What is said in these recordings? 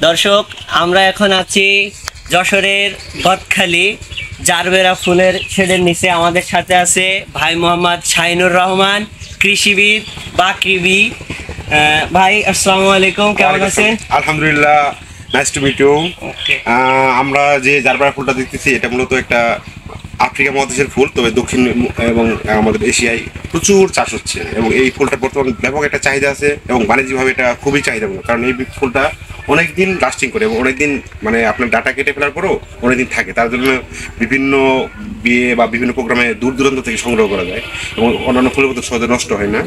দর্শক, আমরা এখন আছি যশোরের গদখালি জারবেরা ফুলের শেডের নিচে। আমাদের সাথে আছে ভাই মোহাম্মদ শাহিনুর রহমান, কৃষিবিদ বাকৃবি। ভাই আসসালামু আলাইকুম, কেমন আছেন? আলহামদুলিল্লাহ, নাইস টু মিট ইউ। আমরা যে জারবেরা ফুলটা দেখতেছি এটা মূলত একটা আফ্রিকা মহাদেশের ফুল, তবে দক্ষিণ এবং আমাদের এশিয়ায় প্রচুর চাষ হচ্ছে এবং এই ফুলটা বর্তমান ব্যাপক একটা চাহিদা আছে এবং বাণিজ্যিকভাবে এটা খুবই চাহিদাপূর্ণ, কারণ এই ফুলটা অনেক দিন লাস্টিং করে এবং অনেক দিন মানে আপনার ডাটা কেটে ফেলার পরেও অনেক দিন থাকে। তার জন্য বিভিন্ন বিয়ে বা বিভিন্ন প্রোগ্রামে দূর দূরান্ত থেকে সংগ্রহ করা যায় এবং অন্যান্য ফুলের মতো সহজে নষ্ট হয় না,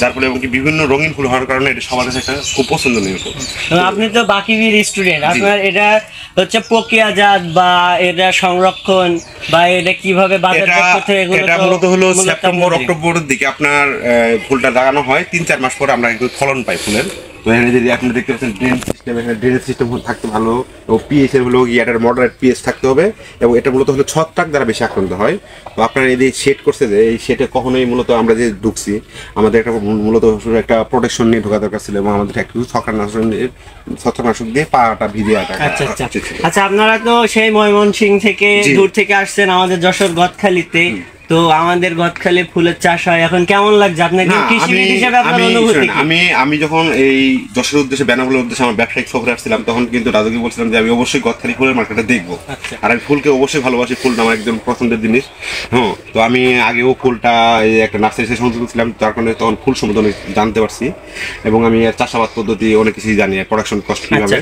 যার ফলে এবং বিভিন্ন রঙিন ফুল হওয়ার কারণে এটা সবার কাছে একটা খুব পছন্দনীয় ফুল। আপনি তো বাকৃবির স্টুডেন্ট, আপনার এটা হচ্ছে প্রক্রিয়াজাত বা এটা সংরক্ষণ বা এটা কিভাবে বাজারজাত করতে হয়, এটা মূলত হলো সেপ্টেম্বর অক্টোবরের দিকে আপনার ফুলটা লাগানো হয়, 3-4 মাস পরে আমরা একটু ফলন পাই ফুলের। তো এখানে যদি আপনি দেখতে পাচ্ছেন ড্রেন সিস্টেম, এখানে ড্রেনেজ সিস্টেম থাকতে ভালো এবং পিএইচ এর হলো এটার মডারেট পিএইচ থাকতে হবে এবং এটা মূলত হলো ছত্রাক দ্বারা বেশি আক্রান্ত হয়। তো আপনার এই যে শেড করছে, যে এই শেডে কখনোই মূলত আমরা যে ঢুকছি আমাদের একটা মূলত একটা প্রোটেকশন নিয়ে ঢোকা দরকার ছিল এবং আমাদের একটু ছত্রাকনাশক দিয়ে পাটা ভিজিয়ে রাখা। আচ্ছা, আপনারা তো সেই ময়মনসিংহ থেকে দূর থেকে আসছেন আমাদের যশোর গদখালিতে, তো আমাদের গদখালি ফুলের চাষ হয়, এখন কেমন লাগছে আপনাকে কৃষিবিদ হিসেবে আপনার অনুভূতি? আমি যখন এই যশোর উদ্দেশ্যে বেনাপোলের উদ্দেশ্যে আমার ব্যবসায়িক সফরে আসছিলাম, তখন কিন্তু রাজুকে বলছিলাম যে আমি অবশ্যই গদখালি ফুলের মার্কেটে দেখবো, আর আমি ফুলকে অবশ্যই ভালোবাসি, ফুলটা আমার একদম পছন্দের জিনিস। হ্যাঁ, তো আমি আগেও ফুলটা এই একটা নার্সারি সাথে সংযুক্ত ছিলাম, তার কারণে তখন ফুল সম্বন্ধে অনেক জানতে পারছি এবং আমি চাষাবাদ পদ্ধতি অনেক কিছুই জানি, প্রোডাকশন কস্ট কিভাবে।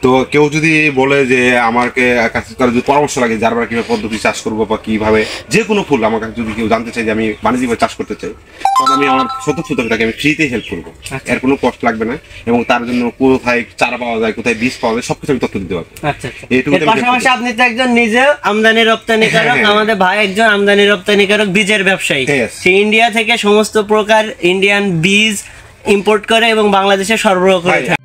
তো কেউ যদি বলে যে আমাকে কাছে যদি পরামর্শ লাগে জারবেরা কিভাবে পদ্ধতি চাষ করবো বা কিভাবে যে কোনো ফুল আমার কাছে যদি কেউ জানতে চাই যে আমি বাণিজ্যিকভাবে চাষ করতে চাই, তখন আমি আমার তাকে আমি ফ্রিতেই হেল্প করবো, এর কোনো কষ্ট লাগবে না এবং তার জন্য কোথায় চারা পাওয়া যায়, কোথায় বীজ পাওয়া যায়, সবকিছু আমি তথ্য দিতে পারবো। পাশাপাশি আপনি তো একজন নিজে আমদানি রপ্তানিকারক, আমাদের ভাই একজন আমদানি রপ্তানিকারক, বীজের ব্যবসায়ী। সে ইন্ডিয়া থেকে সমস্ত প্রকার ইন্ডিয়ান বীজ ইম্পোর্ট করে এবং বাংলাদেশে সরবরাহ করে থাকে।